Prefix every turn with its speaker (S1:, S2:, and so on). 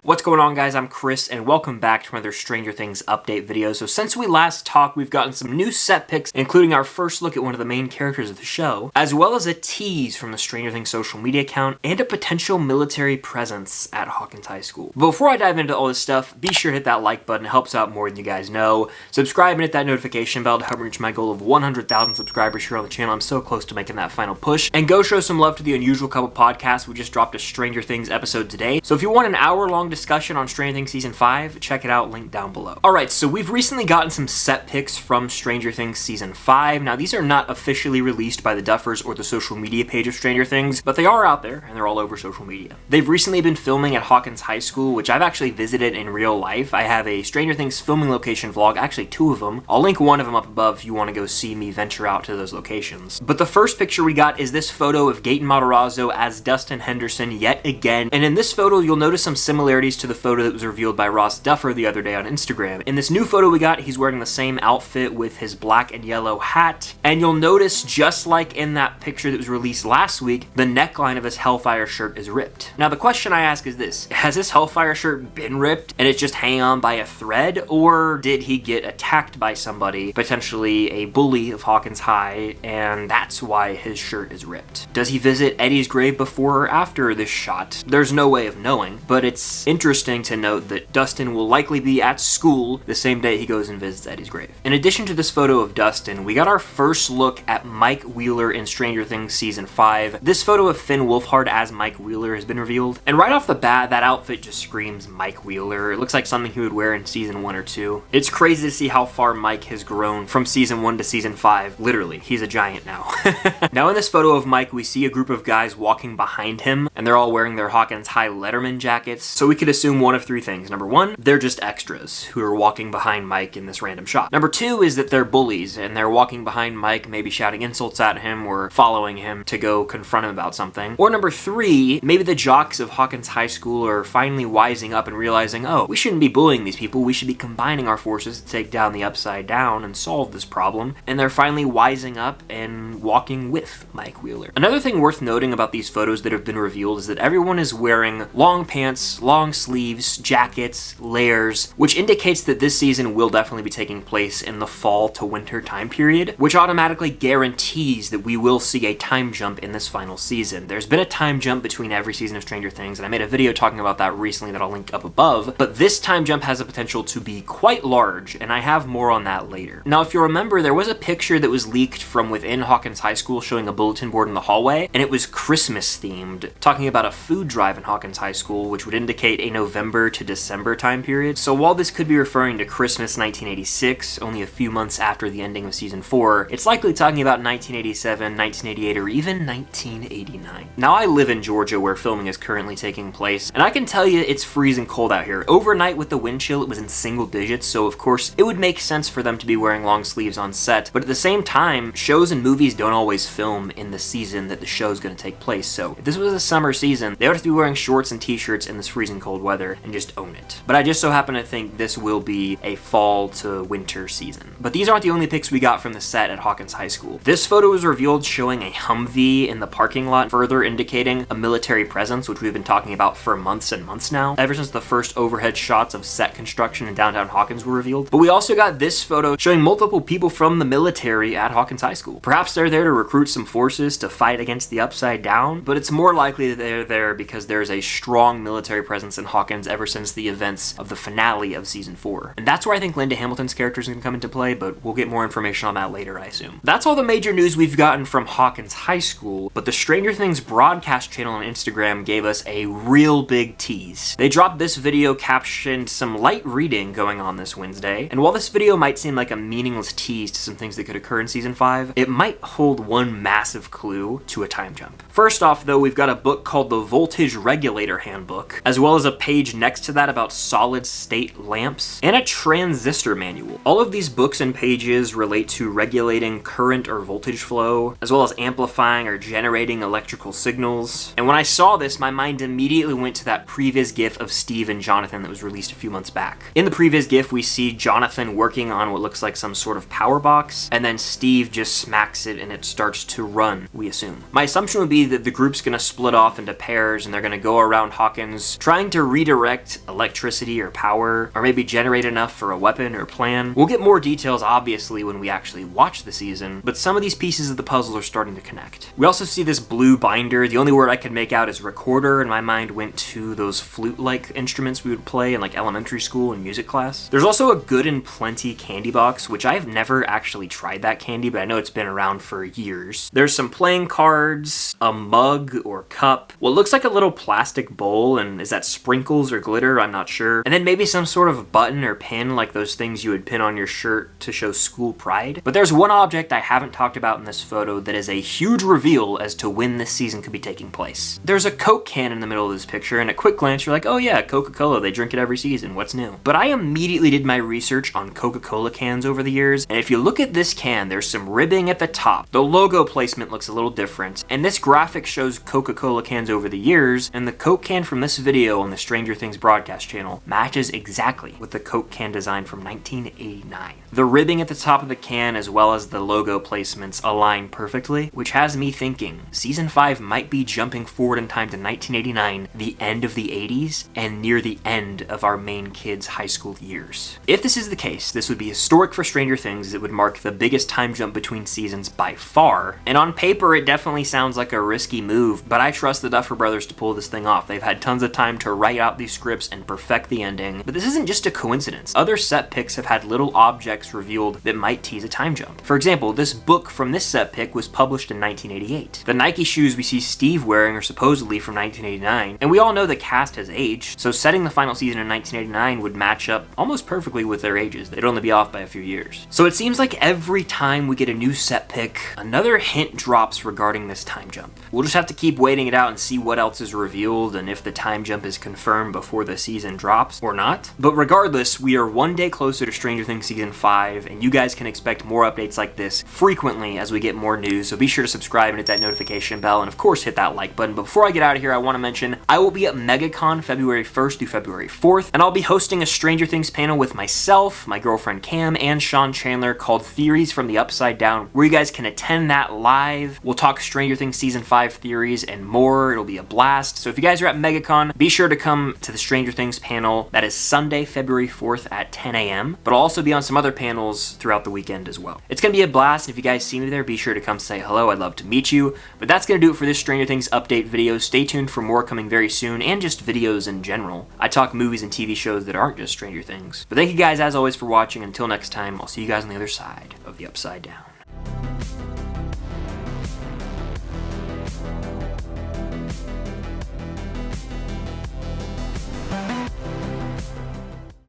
S1: What's going on, guys? I'm Chris, and welcome back to another Stranger Things update video. So since we last talked, we've gotten some new set pics, including our first look at one of the main characters of the show, as well as a tease from the Stranger Things social media account, and a potential military presence at Hawkins High School. But before I dive into all this stuff, be sure to hit that like button. It helps out more than you guys know. Subscribe and hit that notification bell to help reach my goal of 100,000 subscribers here on the channel. I'm so close to making that final push. And go show some love to the Unusual Couple podcast. We just dropped a Stranger Things episode today. So if you want an hour-long discussion on Stranger Things Season 5, check it out, link down below. Alright, so we've recently gotten some set pics from Stranger Things Season 5. Now, these are not officially released by the Duffers or the social media page of Stranger Things, but they are out there, and they're all over social media. They've recently been filming at Hawkins High School, which I've actually visited in real life. I have a Stranger Things filming location vlog, actually 2 of them. I'll link one of them up above if you want to go see me venture out to those locations. But the first picture we got is this photo of Gaten Matarazzo as Dustin Henderson yet again, and in this photo you'll notice some similarities to the photo that was revealed by Ross Duffer the other day on Instagram. In this new photo we got, he's wearing the same outfit with his black and yellow hat, and you'll notice, just like in that picture that was released last week, the neckline of his Hellfire shirt is ripped. Now the question I ask is this: has this Hellfire shirt been ripped and it's just hanging on by a thread, or did he get attacked by somebody, potentially a bully of Hawkins High, and that's why his shirt is ripped? Does he visit Eddie's grave before or after this shot? There's no way of knowing, but it's interesting to note that Dustin will likely be at school the same day he goes and visits Eddie's grave. In addition to this photo of Dustin, we got our first look at Mike Wheeler in Stranger Things Season 5. This photo of Finn Wolfhard as Mike Wheeler has been revealed, and right off the bat, that outfit just screams Mike Wheeler. It looks like something he would wear in Season 1 or 2. It's crazy to see how far Mike has grown from Season 1 to Season 5. Literally, he's a giant now. Now in this photo of Mike, we see a group of guys walking behind him, and they're all wearing their Hawkins High Letterman jackets, so we could assume one of 3 things. Number 1, they're just extras who are walking behind Mike in this random shot. Number 2 is that they're bullies, and they're walking behind Mike, maybe shouting insults at him or following him to go confront him about something. Or number 3, maybe the jocks of Hawkins High School are finally wising up and realizing, oh, we shouldn't be bullying these people, we should be combining our forces to take down the Upside Down and solve this problem, and they're finally wising up and walking with Mike Wheeler. Another thing worth noting about these photos that have been revealed is that everyone is wearing long pants, long sleeves, jackets, layers, which indicates that this season will definitely be taking place in the fall to winter time period, which automatically guarantees that we will see a time jump in this final season. There's been a time jump between every season of Stranger Things, and I made a video talking about that recently that I'll link up above, but this time jump has the potential to be quite large, and I have more on that later. Now, if you remember, there was a picture that was leaked from within Hawkins High School showing a bulletin board in the hallway, and it was Christmas themed, talking about a food drive in Hawkins High School, which would indicate a November to December time period. So while this could be referring to Christmas 1986, only a few months after the ending of Season 4, it's likely talking about 1987, 1988, or even 1989. Now, I live in Georgia where filming is currently taking place, and I can tell you it's freezing cold out here. Overnight with the wind chill, it was in single digits, so of course it would make sense for them to be wearing long sleeves on set, but at the same time, shows and movies don't always film in the season that the show's going to take place, so if this was a summer season, they would have to be wearing shorts and t-shirts in this freezing cold weather and just own it. But I just so happen to think this will be a fall to winter season. But these aren't the only pics we got from the set at Hawkins High School. This photo was revealed showing a Humvee in the parking lot, further indicating a military presence, which we've been talking about for months and months now, ever since the first overhead shots of set construction in downtown Hawkins were revealed. But we also got this photo showing multiple people from the military at Hawkins High School. Perhaps they're there to recruit some forces to fight against the Upside Down, but it's more likely that they're there because there's a strong military presence in Hawkins ever since the events of the finale of Season 4. And that's where I think Linda Hamilton's character is going to come into play, but we'll get more information on that later, I assume. That's all the major news we've gotten from Hawkins High School, but the Stranger Things broadcast channel on Instagram gave us a real big tease. They dropped this video captioned "Some light reading going on this Wednesday," and while this video might seem like a meaningless tease to some things that could occur in Season 5, it might hold one massive clue to a time jump. First off, though, we've got a book called the Voltage Regulator Handbook, as well as a page next to that about solid-state lamps, and a transistor manual. All of these books and pages relate to regulating current or voltage flow, as well as amplifying or generating electrical signals. And when I saw this, my mind immediately went to that previous GIF of Steve and Jonathan that was released a few months back. In the previous GIF, we see Jonathan working on what looks like some sort of power box, and then Steve just smacks it and it starts to run, we assume. My assumption would be that the group's gonna split off into pairs and they're gonna go around Hawkins trying to redirect electricity or power, or maybe generate enough for a weapon or plan. We'll get more details obviously when we actually watch the season, but some of these pieces of the puzzle are starting to connect. We also see this blue binder. The only word I could make out is recorder, and my mind went to those flute-like instruments we would play in like elementary school and music class. There's also a Good and Plenty candy box, which I've never actually tried that candy, but I know it's been around for years. There's some playing cards, a mug or cup, what looks like a little plastic bowl, and is that sprinkles or glitter? I'm not sure. And then maybe some sort of button or pin, like those things you would pin on your shirt to show school pride. But there's one object I haven't talked about in this photo that is a huge reveal as to when this season could be taking place. There's a Coke can in the middle of this picture, and at quick glance you're like, oh yeah, Coca-Cola, they drink it every season, what's new? But I immediately did my research on Coca-Cola cans over the years, and if you look at this can, there's some ribbing at the top. The logo placement looks a little different, and this graphic shows Coca-Cola cans over the years, and the Coke can from this video on the Stranger Things broadcast channel matches exactly with the Coke can design from 1989. The ribbing at the top of the can as well as the logo placements align perfectly, which has me thinking season 5 might be jumping forward in time to 1989, the end of the 80s, and near the end of our main kids' high school years. If this is the case, this would be historic for Stranger Things, as it would mark the biggest time jump between seasons by far, and on paper it definitely sounds like a risky move, but I trust the Duffer Brothers to pull this thing off. They've had tons of time to write out these scripts and perfect the ending, but this isn't just a coincidence. Other set picks have had little objects revealed that might tease a time jump. For example, this book from this set pick was published in 1988. The Nike shoes we see Steve wearing are supposedly from 1989, and we all know the cast has aged, so setting the final season in 1989 would match up almost perfectly with their ages. They'd only be off by a few years. So it seems like every time we get a new set pick, another hint drops regarding this time jump. We'll just have to keep waiting it out and see what else is revealed and if the time jump is confirmed before the season drops or not. But regardless, we are one day closer to Stranger Things Season 5, and you guys can expect more updates like this frequently as we get more news, so be sure to subscribe and hit that notification bell, and of course hit that like button. But before I get out of here, I want to mention I will be at MegaCon February 1st through February 4th, and I'll be hosting a Stranger Things panel with myself, my girlfriend Cam, and Sean Chandler called Theories from the Upside Down, where you guys can attend that live. We'll talk Stranger Things Season 5 theories and more. It'll be a blast. So if you guys are at MegaCon, be sure to come to the Stranger Things panel. That is Sunday, February 4th at 10 a.m. But I'll also be on some other panels throughout the weekend as well. It's going to be a blast. If you guys see me there, be sure to come say hello. I'd love to meet you. But that's going to do it for this Stranger Things update video. Stay tuned for more coming very soon, and just videos in general. I talk movies and TV shows that aren't just Stranger Things. But thank you guys as always for watching. Until next time, I'll see you guys on the other side of the Upside Down.